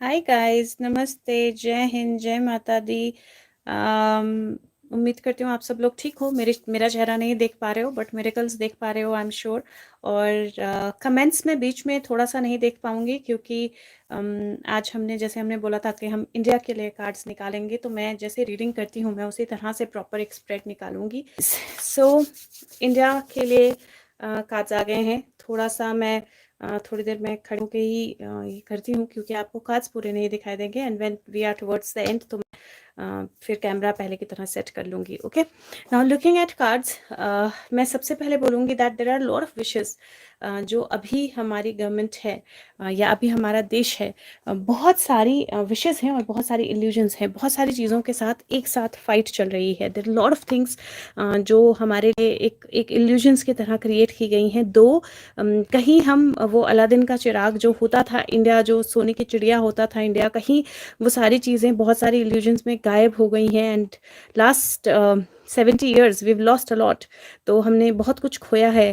Hi guys, नमस्ते, जय हिंद, जय माता दी। उम्मीद करती हूँ आप सब लोग ठीक हो। मेरा चेहरा नहीं देख पा रहे हो बट मिरेकल्स देख पा रहे हो, आई एम श्योर। और कमेंट्स में बीच में थोड़ा सा नहीं देख पाऊंगी क्योंकि आज हमने बोला था कि हम इंडिया के लिए कार्ड्स निकालेंगे, तो मैं जैसे रीडिंग करती हूँ मैं उसी तरह से प्रॉपर एक स्प्रेड निकालूंगी। सो इंडिया के लिए कार्ड्स आ गए हैं। थोड़ा सा मैं थोड़ी देर मैं खड़े होके ही ये करती हूँ क्योंकि आपको कार्ड्स पूरे नहीं दिखाई देंगे, and when we are towards the end तो फिर कैमरा पहले की तरह सेट कर लूँगी। Okay, now looking at cards, मैं सबसे पहले बोलूँगी that there are lot of wishes जो अभी हमारी गवर्नमेंट है या अभी हमारा देश है, बहुत सारी विशेस हैं और बहुत सारी इल्यूजन्स हैं, बहुत सारी चीज़ों के साथ एक साथ फाइट चल रही है। देयर लॉट ऑफ थिंग्स जो हमारे लिए एक एक इल्यूजन्स की तरह क्रिएट की गई हैं। कहीं हम वो अलादीन का चिराग जो होता था इंडिया, जो सोने की चिड़िया होता था इंडिया, कहीं वो सारी चीज़ें बहुत सारी इल्यूजन्स में गायब हो गई हैं। And last 70 years we lost a lot. तो हमने बहुत कुछ खोया है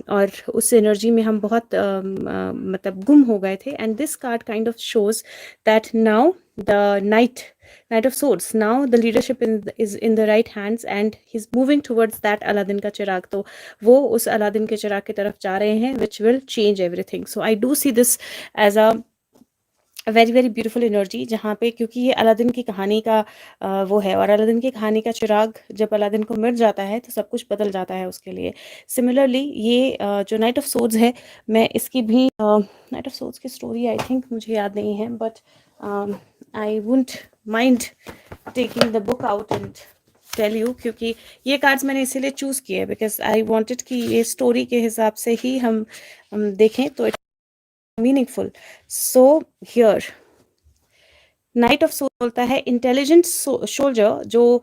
और उस एनर्जी में हम बहुत मतलब गुम हो गए थे। And this card kind of shows that now the Knight of Swords, now the leadership is in the right hands and he's moving towards that Aladdin का चिराग। तो वो उस अलादीन के चिराग की तरफ जा रहे हैं, which will change everything. So I do see this as a very very beautiful energy, जहाँ पे क्योंकि ये अलादीन की कहानी का वो है, और अलादीन की कहानी का चिराग जब अलादीन को मिट जाता है तो सब कुछ बदल जाता है उसके लिए। सिमिलरली ये जो नाइट ऑफ सोर्ड्स है, मैं इसकी भी नाइट ऑफ सोर्ड्स की स्टोरी आई थिंक मुझे याद नहीं है, but I won't mind taking the book out and tell you, क्योंकि ये कार्ड्स मैंने इसीलिए चूज़ किए बिकॉज आई वांटेड कि ये स्टोरी के हिसाब से ही हम देखें तो it meaningful. So here knight of soul बोलता है इंटेलिजेंट सोल्जर जो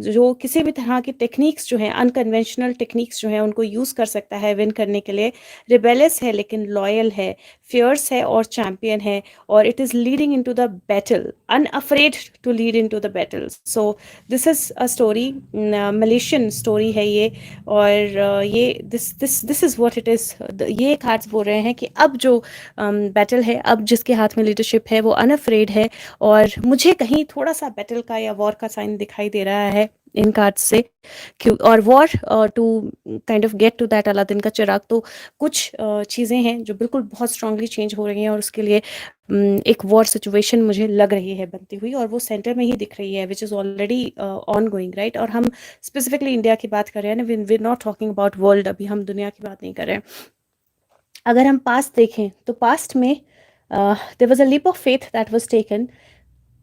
जो किसी भी तरह की टेक्निक्स जो है, अनकन्वेंशनल टेक्निक्स जो है, उनको यूज़ कर सकता है विन करने के लिए। रिबेलियस है लेकिन लॉयल है, फियर्स है और चैम्पियन है, और it is leading into the battle, unafraid to lead into the battle. So this is a story, Malaysian story है ये। और ये this this this is what it is. ये कार्ड्स बोल रहे हैं कि अब जो बैटल है, अब जिसके हाथ में लीडरशिप है वो अनअफ्रेड है। और मुझे कहीं थोड़ा सा बैटल का या वॉर का साइन दिखाई दे रहा है इन कार्ड्स से, क्यों, और war to kind of get to that Aladdin का चिराग। तो कुछ चीज़ें हैं जो बिल्कुल बहुत स्ट्रांगली चेंज हो रही हैं, और उसके लिए एक वॉर सिचुएशन मुझे लग रही है बनती हुई, और वो सेंटर में ही दिख रही है, which is already on going, right. और हम स्पेसिफिकली इंडिया की बात कर रहे हैं ना, we are not talking about world, अभी हम दुनिया की बात नहीं कर रहे हैं। अगर हम पास्ट देखें तो पास्ट में there was a leap of faith that was taken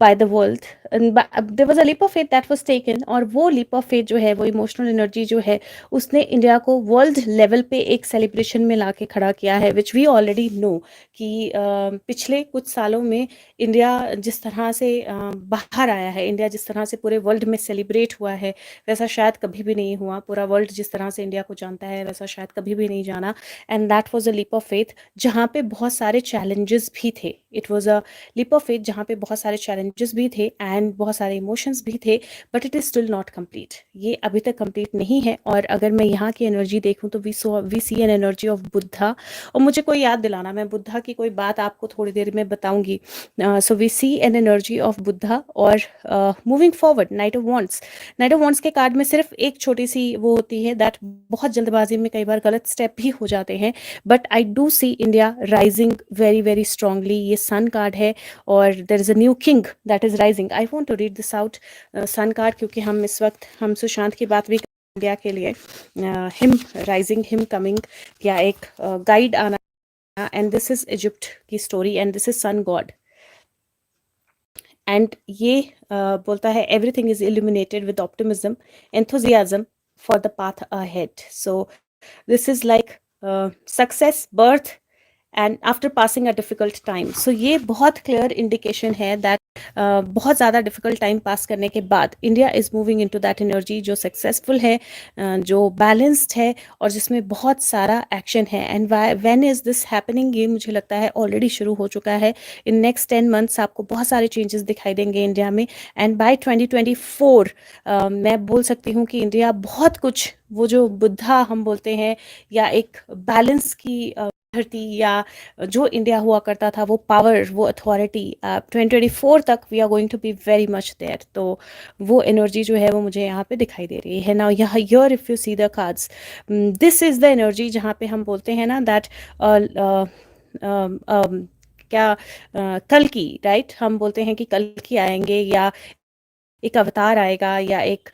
by the world, and there was a leap of faith that was taken, और वो leap of faith जो है, वो इमोशनल एनर्जी जो है, उसने इंडिया को वर्ल्ड लेवल पे एक सेलिब्रेशन में लाके खड़ा किया है, विच वी ऑलरेडी नो कि पिछले कुछ सालों में इंडिया जिस तरह से बाहर आया है, इंडिया जिस तरह से पूरे वर्ल्ड में सेलिब्रेट हुआ है, वैसा शायद कभी भी नहीं हुआ। पूरा वर्ल्ड जिस तरह से इंडिया को जानता है वैसा शायद कभी भी नहीं जाना। And that was a leap of faith जहाँ पे बहुत सारे चैलेंजेस भी थे। It was a leap of faith जहाँ पे बहुत सारे चैलेंजेस भी थे एंड बहुत सारे इमोशंस भी थे, but it is still not complete. ये अभी तक कंप्लीट नहीं है। और अगर मैं यहाँ की एनर्जी देखूँ तो we see an energy of Buddha. और मुझे कोई याद दिलाना, मैं बुद्धा की कोई बात आपको थोड़ी देर में बताऊंगी। So we see an energy of Buddha. और moving forward, knight of wands. Knight of wands के कार्ड में सिर्फ एक छोटी सी वो होती है दैट बहुत जल्दबाजी में कई बार गलत स्टेप भी हो जाते हैं, but I do see India rising very very strongly. ये सन कार्ड है और there is a new king that is rising. I want to read this out, sun card, क्योंकि हम इस वक्त हम सुशांत की बात भी इंडिया के लिए, हिम राइजिंग, हिम कमिंग, या एक गाइड आना। एंड दिस इज इजिप्ट की story and this is sun god. And ये बोलता है everything is illuminated with optimism, enthusiasm for the path ahead. So this is like success, birth and after passing a difficult time. सो ये बहुत clear indication है that बहुत ज़्यादा difficult time pass करने के बाद India is moving into that energy जो सक्सेसफुल है, जो बैलेंस्ड है, और जिसमें बहुत सारा एक्शन है। And when is this happening, ये मुझे लगता है ऑलरेडी शुरू हो चुका है। इन नेक्स्ट 10 मंथ्स आपको बहुत सारे चेंजेस दिखाई देंगे इंडिया में। एंड बाय 2024 मैं बोल सकती हूँ कि इंडिया बहुत कुछ, वो जो बुद्धा हम बोलते हैं या एक बैलेंस की धरती या जो इंडिया हुआ करता था, वो पावर, वो अथॉरिटी, 2024 तक we are going to be very much there. तो वो एनर्जी जो है वो मुझे यहाँ पे दिखाई दे रही है ना। यहाँ here if you see the cards, this is the energy जहाँ पे हम बोलते हैं ना दैट क्या कल की, राइट, हम बोलते हैं कि कल की आएंगे, या एक अवतार आएगा, या एक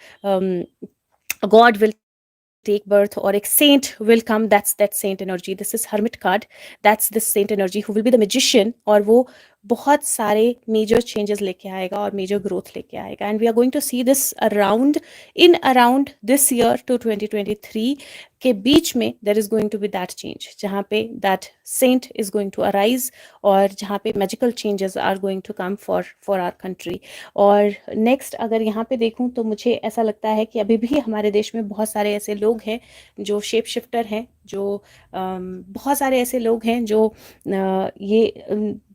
God will take birth, or a saint will come. That's that saint energy. This is hermit card. That's this saint energy who will be the magician, और वो बहुत सारे मेजर चेंजेस लेके आएगा और मेजर ग्रोथ लेके आएगा। And we are going to see this around this year to 2023 के बीच में there is going to be that change, जहाँ पे that saint is going to arise, और जहाँ पे magical changes are going to come for our country. और next अगर यहाँ पे देखूँ तो मुझे ऐसा लगता है कि अभी भी हमारे देश में बहुत सारे ऐसे लोग हैं जो शेप शिफ्टर हैं, जो बहुत सारे ऐसे लोग हैं जो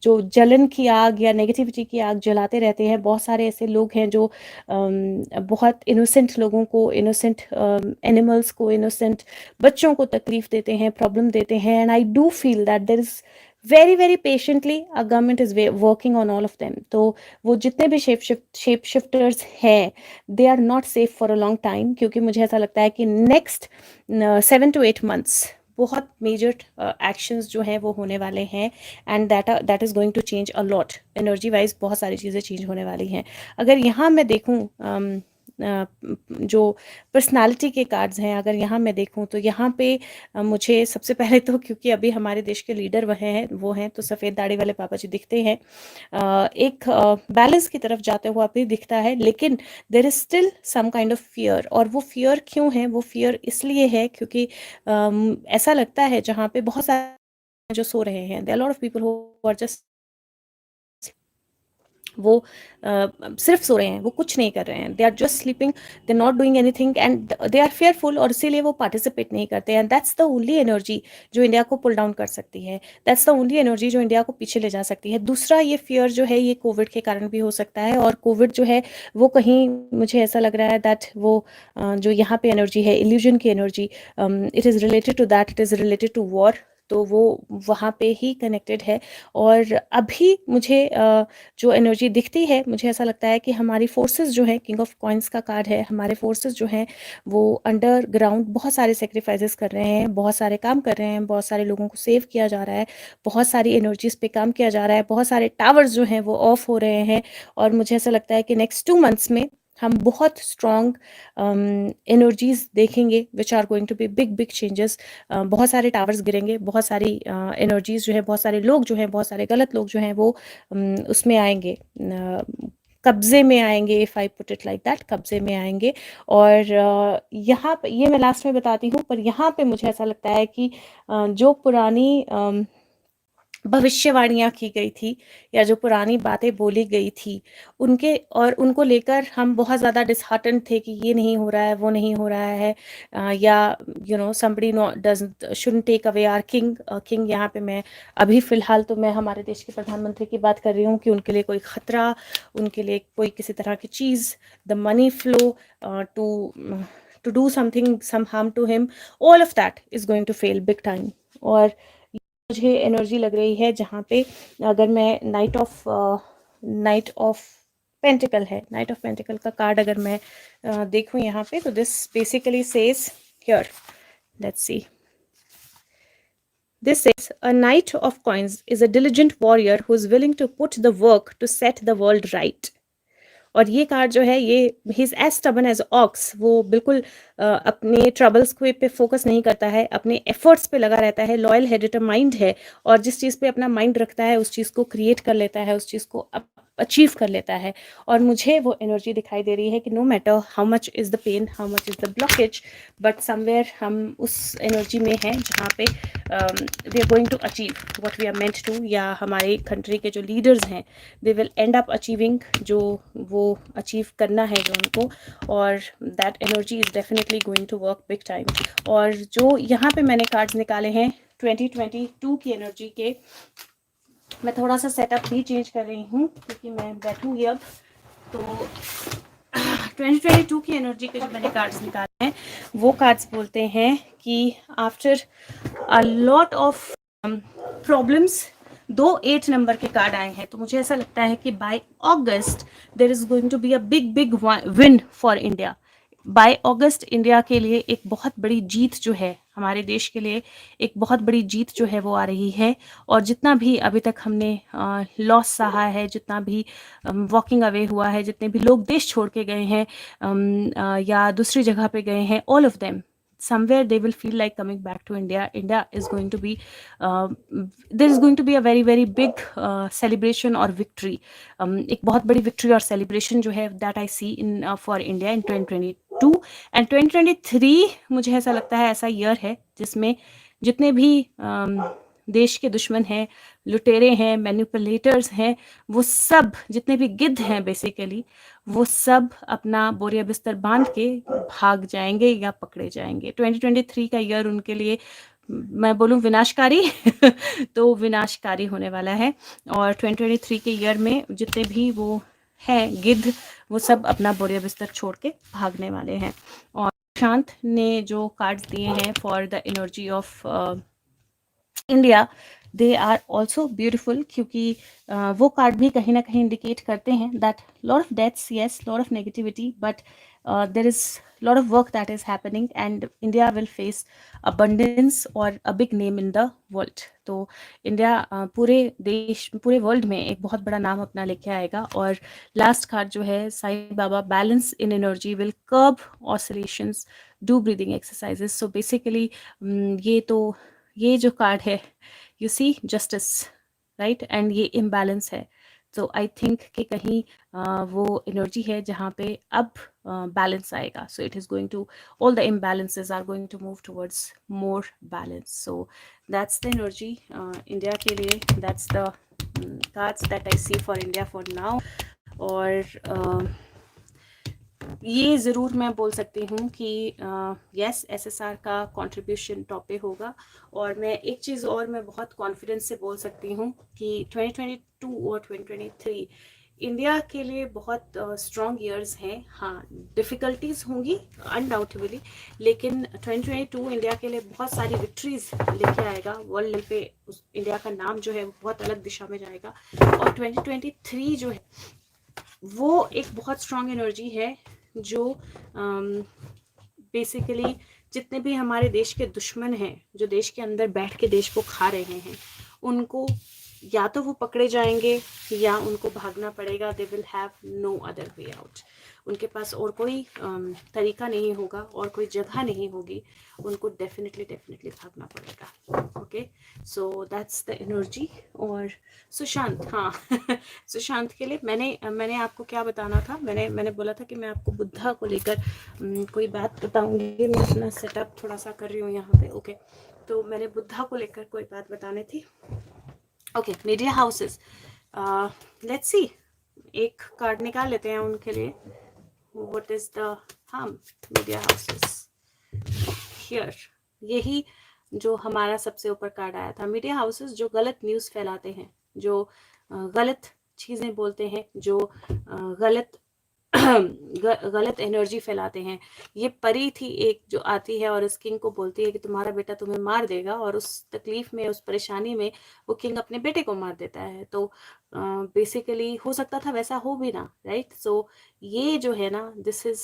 जो जलन की आग या नेगेटिविटी की आग जलाते रहते हैं। बहुत सारे ऐसे लोग हैं जो बहुत इनोसेंट लोगों को, इनोसेंट एनिमल्स को, इनोसेंट बच्चों को तकलीफ देते हैं, प्रॉब्लम देते हैं। And I do feel that there is very patiently our government is working on all of them. तो वो जितने भी शेप शिफ्टर्स हैं, they are not safe for a long time, क्योंकि मुझे ऐसा लगता है कि नेक्स्ट 7 to 8 months बहुत मेजर एक्शंस जो हैं वो होने वाले हैं। And that is going to change a lot, energy wise बहुत सारी चीज़ें चेंज होने वाली हैं। अगर यहाँ मैं देखूँ जो पर्सनालिटी के कार्ड्स हैं, अगर यहाँ मैं देखूँ तो यहाँ पे मुझे सबसे पहले तो, क्योंकि अभी हमारे देश के लीडर वो हैं तो सफ़ेद दाढ़ी वाले पापा जी दिखते हैं, एक बैलेंस की तरफ जाते हुआ भी दिखता है, लेकिन there is still some kind of fear. और वो फियर क्यों है? वो फियर इसलिए है क्योंकि ऐसा लगता है जहाँ पे बहुत सारे जो सो रहे हैं, there are lot of people who are just, वो सिर्फ सो रहे हैं, वो कुछ नहीं कर रहे हैं, they are just sleeping, they are not doing anything, and they are fearful, और इसीलिए वो पार्टिसिपेट नहीं करते हैं। दैट्स द ओनली एनर्जी जो इंडिया को पुल डाउन कर सकती है, दैट्स द ओनली एनर्जी जो इंडिया को पीछे ले जा सकती है। दूसरा, ये फियर जो है ये कोविड के कारण भी हो सकता है, और कोविड जो है वो कहीं, मुझे ऐसा लग रहा है दैट वो जो यहाँ पे एनर्जी है, इल्यूजन की energy, it is related to that, it is related to war, तो वो वहाँ पे ही कनेक्टेड है। और अभी मुझे जो एनर्जी दिखती है, मुझे ऐसा लगता है कि हमारी फोर्सेस जो हैं, किंग ऑफ कॉइन्स का कार्ड है, हमारे फोर्सेस जो हैं वो अंडरग्राउंड बहुत सारे सेक्रीफाइसेस कर रहे हैं, बहुत सारे काम कर रहे हैं, बहुत सारे लोगों को सेव किया जा रहा है, बहुत सारी एनर्जीज पे काम किया जा रहा है, बहुत सारे टावर्स जो हैं वो ऑफ हो रहे हैं। और मुझे ऐसा लगता है कि नेक्स्ट 2 months में हम बहुत स्ट्रॉन्ग एनर्जीज देखेंगे, which are going to be big changes. बहुत सारे टावर्स गिरेंगे, बहुत सारी एनर्जीज जो है, बहुत सारे लोग जो हैं, बहुत सारे गलत लोग जो हैं वो उसमें आएंगे, कब्जे में आएंगे, if I put it like that, कब्जे में आएंगे। और यहाँ पे, ये मैं लास्ट में बताती हूँ, पर यहाँ पे मुझे ऐसा लगता है कि जो पुरानी भविष्यवाणियाँ की गई थी, या जो पुरानी बातें बोली गई थी, उनके और उनको लेकर हम बहुत ज़्यादा डिसहार्टेंड थे कि ये नहीं हो रहा है, वो नहीं हो रहा है, या somebody no doesn't shouldn't take away our king. यहाँ पे मैं अभी फ़िलहाल तो मैं हमारे देश के प्रधानमंत्री की बात कर रही हूँ कि उनके लिए कोई ख़तरा, उनके लिए कोई किसी तरह की चीज़, the money flow to do something, some harm to him, all of that is going to fail big time. और मुझे एनर्जी लग रही है जहाँ पे, अगर मैं नाइट ऑफ पेंटिकल है, नाइट ऑफ पेंटिकल का कार्ड अगर मैं देखूँ यहाँ पे, तो this basically says here, let's see, this says a knight of coins is a diligent warrior who is willing to put the work to set the world right. और ये card जो है, ये he is as stubborn as ox, वो बिल्कुल अपने troubles पे focus नहीं करता है, अपने एफर्ट्स पे लगा रहता है, लॉयल है, डिटरमाइंड है, और जिस चीज़ पे अपना माइंड रखता है उस चीज़ को क्रिएट कर लेता है, उस चीज़ को अचीव कर लेता है। और मुझे वो एनर्जी दिखाई दे रही है कि no matter how much is the pain, how much is the blockage, but somewhere हम उस एनर्जी में हैं जहाँ पे we are going to achieve what we are meant to, या हमारे कंट्री के जो लीडर्स हैं they will end up achieving जो वो अचीव करना है जो उनको, और that energy is definitely going to work big time. और जो यहाँ पे मैंने कार्ड्स निकाले हैं 2022 की एनर्जी के, मैं थोड़ा सा सेटअप भी चेंज कर रही हूँ क्योंकि मैं बैठूंगी अब। तो 2022 की एनर्जी के जो मैंने कार्ड्स निकाले हैं, वो कार्ड्स बोलते हैं कि after a lot of problems 2 8 number के कार्ड आए हैं, तो मुझे ऐसा लगता है कि by August there is going to be a big big win for India. By August India के लिए एक बहुत बड़ी जीत जो है, हमारे देश के लिए एक बहुत बड़ी जीत जो है वो आ रही है। और जितना भी अभी तक हमने लॉस सहा है, जितना भी वॉकिंग अवे हुआ है, जितने भी लोग देश छोड़ के गए हैं या दूसरी जगह पे गए हैं, all of them somewhere they will feel like coming back to India. India is going to be there is going to be a very very big celebration or victory. एक बहुत बड़ी victory और celebration जो है that I see in for India in 2022 and 2023 मुझे ऐसा लगता है ऐसा year है जिसमें जितने भी देश के दुश्मन हैं, लुटेरे हैं, मैनिपुलेटर्स हैं, वो सब जितने भी गिद्ध हैं बेसिकली, वो सब अपना बोरिया बिस्तर बांध के भाग जाएंगे या पकड़े जाएंगे। 2023 का ईयर उनके लिए मैं बोलूं विनाशकारी तो विनाशकारी होने वाला है। और 2023 के ईयर में जितने भी वो हैं गिद्ध, वो सब अपना बोरिया बिस्तर छोड़ के भागने वाले हैं। और शांत ने जो कार्ड्स दिए हैं for the energy of India, they are also beautiful, क्योंकि वो कार्ड भी कहीं ना कहीं इंडिकेट करते हैं that lot of deaths, yes, lot of negativity, but there is lot of work that is happening and India will face abundance और a big name in the world. तो इंडिया पूरे देश, पूरे वर्ल्ड में एक बहुत बड़ा नाम अपना लेके आएगा। और लास्ट कार्ड जो है Sai Baba, balance in energy will curb oscillations, do breathing exercises. So basically ये जो कार्ड है, you see justice, right, and ये इम्बैलेंस है। तो आई थिंक कि कहीं वो एनर्जी है जहाँ पे अब बैलेंस आएगा। So it is going to, all the imbalances are going to move towards more balance. So that's the energy India के लिए, that's the cards that I see for India for now. और ये ज़रूर मैं बोल सकती हूँ कि यस, एसएसआर का कंट्रीब्यूशन टॉप पे होगा। और मैं एक चीज़ और मैं बहुत कॉन्फिडेंस से बोल सकती हूँ कि 2022 और 2023 इंडिया के लिए बहुत स्ट्रॉन्ग ईयर्स हैं। हाँ, डिफ़िकल्टीज होंगी अनडाउटेबली, लेकिन 2022 इंडिया के लिए बहुत सारी विक्ट्रीज लेके आएगा। वर्ल्ड लेवल पे इंडिया का नाम जो है वो बहुत अलग दिशा में जाएगा। और 2023 जो है वो एक बहुत स्ट्रॉन्ग एनर्जी है जो बेसिकली जितने भी हमारे देश के दुश्मन हैं, जो देश के अंदर बैठ के देश को खा रहे हैं, उनको या तो वो पकड़े जाएंगे या उनको भागना पड़ेगा। They will have no other way out. उनके पास और कोई तरीका नहीं होगा और कोई जगह नहीं होगी, उनको डेफिनेटली भागना पड़ेगा। Okay, so that's the energy. और सुशांत, हाँ सुशांत के लिए मैंने आपको क्या बताना था, मैंने बोला था कि मैं आपको बुद्धा को लेकर कोई बात बताऊंगी। मैं अपना सेटअप थोड़ा सा कर रही हूँ यहाँ पे। ओके, तो मैंने बुद्धा को लेकर कोई बात बतानी थी। Okay, media houses, let's see, एक कार्ड निकाल लेते हैं उनके लिए। What is the harm media houses here. यही जो हमारा सबसे ऊपर कार्ड आया था, मीडिया हाउसेस जो गलत न्यूज़ फैलाते हैं, जो गलत चीज़ें बोलते हैं, जो गलत एनर्जी फैलाते हैं। ये परी थी एक जो आती है और इस किंग को बोलती है कि तुम्हारा बेटा तुम्हें मार देगा, और उस तकलीफ में, उस परेशानी में वो किंग अपने बेटे को मार देता है। तो बेसिकली हो सकता था वैसा हो भी ना, राइट। सो ये जो है ना, this is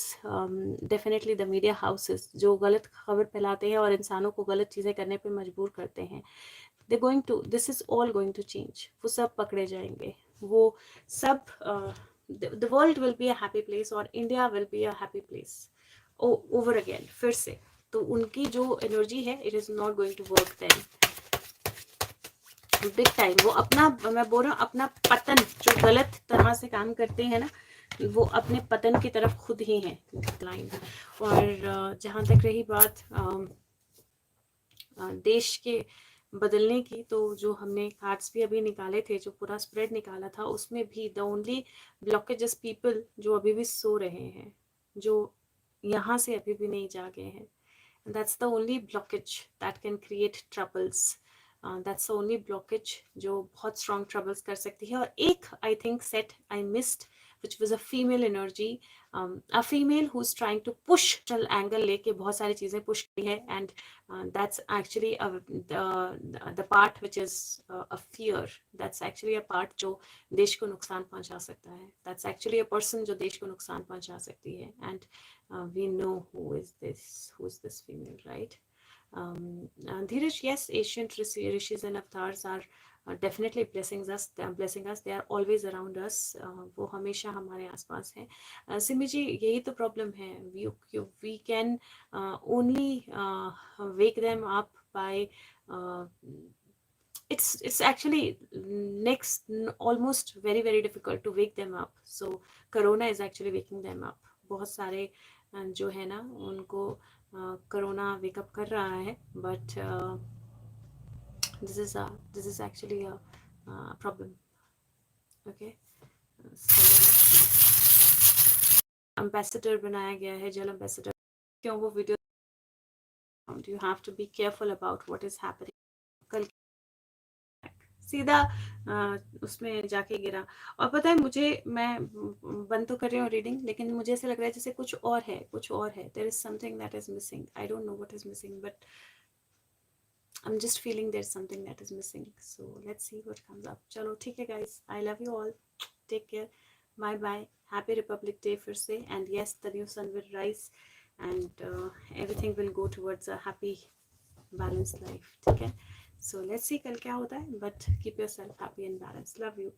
definitely the media houses जो गलत खबर फैलाते हैं और इंसानों को गलत चीज़ें करने पे मजबूर करते हैं। They going to, this is all going to change. वो सब पकड़े जाएंगे, वो सब the world will be a happy place और India will be a happy place over again, फिर से। तो उनकी जो एनर्जी है, it is not going to work then big time। वो अपना, मैं बोल रहा हूँ, अपना पतन, जो गलत तरह से काम करते हैं ना, वो अपने पतन की तरफ खुद ही हैं डिक्लाइन। और जहाँ तक रही बात देश के बदलने की, तो जो हमने कार्ड्स भी अभी निकाले थे, जो पूरा स्प्रेड निकाला था, उसमें भी द ओनली ब्लॉकेजेस पीपल जो अभी भी सो रहे हैं, जो यहाँ से अभी भी नहीं जागे हैं, that's the only blockage that can create troubles. That's the only blockage जो बहुत स्ट्रॉन्ग ट्रबल्स कर सकती है। और एक I think set I missed which was a female energy, a female who's trying to push angle लेके बहुत सारी चीजें push की है, and that's actually the part which is a fear. That's actually a part जो देश को नुकसान पहुंचा सकता है. That's actually a person जो देश को नुकसान पहुंचा सकती है. And we know who's this female, right? Dheeraj, yes, ancient rishis and avatars are definitely blessing us. They are always around us. वो हमेशा हमारे आसपास हैं. सिमी जी, यही तो प्रॉब्लम है. We can only wake them up by it's actually next almost very difficult to wake them up. So corona is actually waking them up. बहुत सारे जो है ना उनको कोरोना वेकअप कर रहा है, but this is actually a problem. Okay, so ambassador बनाया गया है, जल ambassador. क्यों वो video, you have to be careful about what is happening. कल सीधा उसमें जाके गिरा. और पता है मुझे, मैं बंद तो कर रही हूँ रीडिंग, लेकिन मुझे ऐसे लग रहा है जैसे कुछ और है. There is something that is missing. I don't know what is missing, but I'm just feeling there's something that is missing. So let's see what comes up. चलो ठीक है guys, I love you all. Take care. Bye bye. Happy Republic Day फिर से. And yes, the new sun will rise and everything will go towards a happy balanced life. ठीक है. So let's see कल क्या होता है. But keep yourself happy and balanced. Love you.